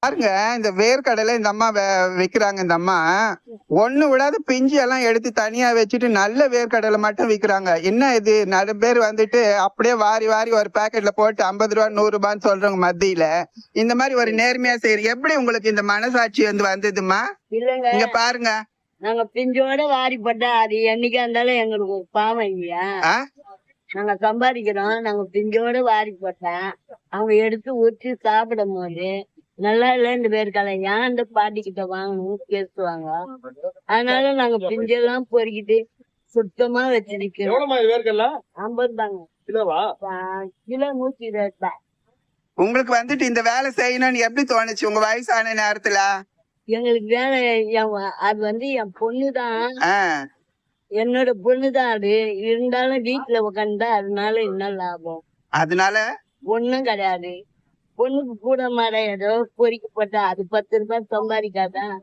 பாருங்க, இந்த வேர்க்கடலை இந்த அம்மா விக்கிறாங்க. இந்த அம்மா ஒண்ணு விடாத பிஞ்சு எல்லாம் எடுத்து தனியா வச்சுட்டு நல்ல வேர்க்கடலை மட்டும் விக்கிறாங்க. என்ன இது, நிறைய பேர் வந்துட்டு அப்படியே வாரி வாரி ஒரு பாக்கெட்ல போட்டு 50 ரூபா 100 ரூபான்னு சொல்றவங்க மத்தியில இந்த மாதிரி ஒரு நேர்மையா செய்யறது எப்படி உங்களுக்கு இந்த மனசாட்சி வந்ததுமா? இல்லங்க, இங்க பாருங்க, நாங்க பிஞ்சோட வாரி போட்டா அது என்னைக்கா இருந்தாலும் எங்களுக்கு பாவம் இல்லையா? நாங்க சம்பாதிக்கிறோம், நாங்க பிஞ்சோட வாரி போட்டா அவங்க எடுத்து ஊற்றி சாப்பிடும் போது நல்லா இல்ல இந்த வேர்க்கடலை ஏன் இந்த பாட்டி கிட்ட வாங்கணும் பேசுவாங்க. அதனால நாங்க பிஞ்செல்லாம் பொறுக்கிட்டு சுத்தமா வச்சு நிக்கிறோம். 50 தாங்க கிலோவா? கிலோ 120 தான். உங்களுக்கு வந்துட்டு இந்த வேலை செய்யணும்னு எப்படி தோணுச்சு உங்க வயசான நேரத்துல? எங்களுக்கு வேலை அது என் பொண்ணுதான், என்னோட பொண்ணுதான். அது இருந்தாலும் வீட்டுல உட்காந்தா அதனால என்ன லாபம்? அதனால ஒண்ணும் கிடையாது. பொண்ணுக்கு கூட மாட ஏதோ பொறிக்கு போட்டா அது 10 ரூபாய் சம்பாதிக்காதான்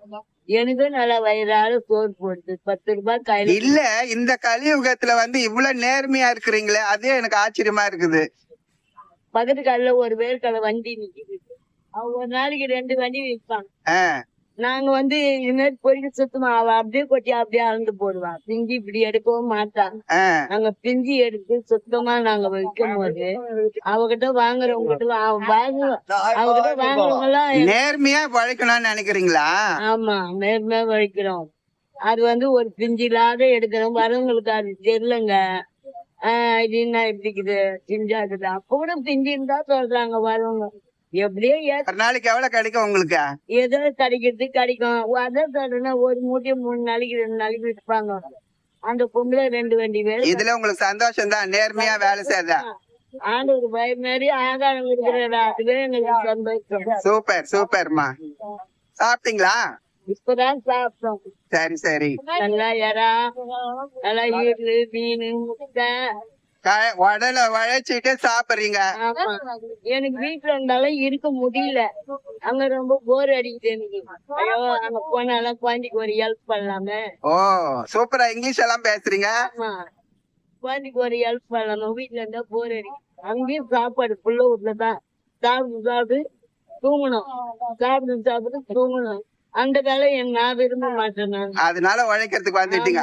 எனக்கும் நல்லா வயிறால சோறு போடுது. 10 ரூபாய் கையில இல்ல. இந்த கலியுகத்துல இவ்வளவு நேர்மையா இருக்கிறீங்களே, அதே எனக்கு ஆச்சரியமா இருக்குது. பக்கத்து காலில ஒரு வேர்க்கடலை வண்டி நிக்குது, அவங்க ஒரு நாளைக்கு 2 வண்டி விற்பாங்க. நாங்க இது மாதிரி பொறிக்க சுத்தமா அவ அப்படியே கொட்டி அப்படியே அளந்து போடுவான். பிஞ்சி இப்படி எடுக்கவும் மாட்டான். நாங்க பிஞ்சி எடுத்து சுத்தமா நாங்க வைக்கும் போது அவகிட்ட வாங்குறவங்க அவகிட்ட வாங்குறவங்க எல்லாம் நேர்மையா உழைக்கணும்னு நினைக்கிறீங்களா? ஆமா, நேர்மையா உழைக்கிறோம். அது ஒரு பிஞ்சு இல்லாத எடுக்கிறோம். வரவங்களுக்கு அது தெரியலங்க. இது என்ன எப்படி இருக்குது பிஞ்சா இருக்குது, அப்ப கூட பிஞ்சு இருந்தா சொல்றாங்க வரவங்க. எப்படியோ ஒரு நாளைக்கு எவ்வளவு கிடைக்கும் உங்களுக்கு? ஏதோ கிடைக்கிறது கிடைக்கும். அதான் சொல்றேன்னா ஒரு மூட்டையை 3 நாளைக்கு 2 நாளைக்கு விற்பாங்க. அந்த பொம்பளை 2 வண்டி வேலை. இதுல உங்களுக்கு சந்தோஷம் தான், நேர்மையா வேலை செய்யறதா? ஆண்டவர் பய மாதிரி ஆகாரம் இருக்கிறதா, அதுவே எங்களுக்கு சந்தோஷம். சூப்பர் சூப்பர்மா. சாப்பிட்டீங்களா? இப்பதான் சாப்பிட்டோம். சரி சரி. நல்லா இறா, நல்லா ஈரல், மீன், முட்டை உடல உழைச்சிட்டு சாப்பிடுறீங்க. எனக்கு வீட்டுல இருந்தாலும் இருக்க முடியல. அங்க ரொம்ப போர் அடிக்குது எனக்கு. ஐயோ, அங்க போனாலும் குழந்தைக்கு ஒரு ஹெல்ப் பண்ணலாமே. ஓ சூப்பரா இங்கிலீஷ் எல்லாம் பேசுறீங்க. ஆமா, குழந்தைக்கு ஒரு ஹெல்ப் பண்ணலாமா, வீட்டுல இருந்தா போர் அடிக்கும். அங்கேயும் சாப்பாடு புள்ள வீட்டுலதான் சாப்பிட்டு சாப்பிட்டு தூங்கணும், சாப்பிட்டு சாப்பிட்டு தூங்கணும். அந்த வேலை நான் விரும்ப மாட்டேன். அதனால உழைக்கிறதுக்கு வந்துட்டீங்க.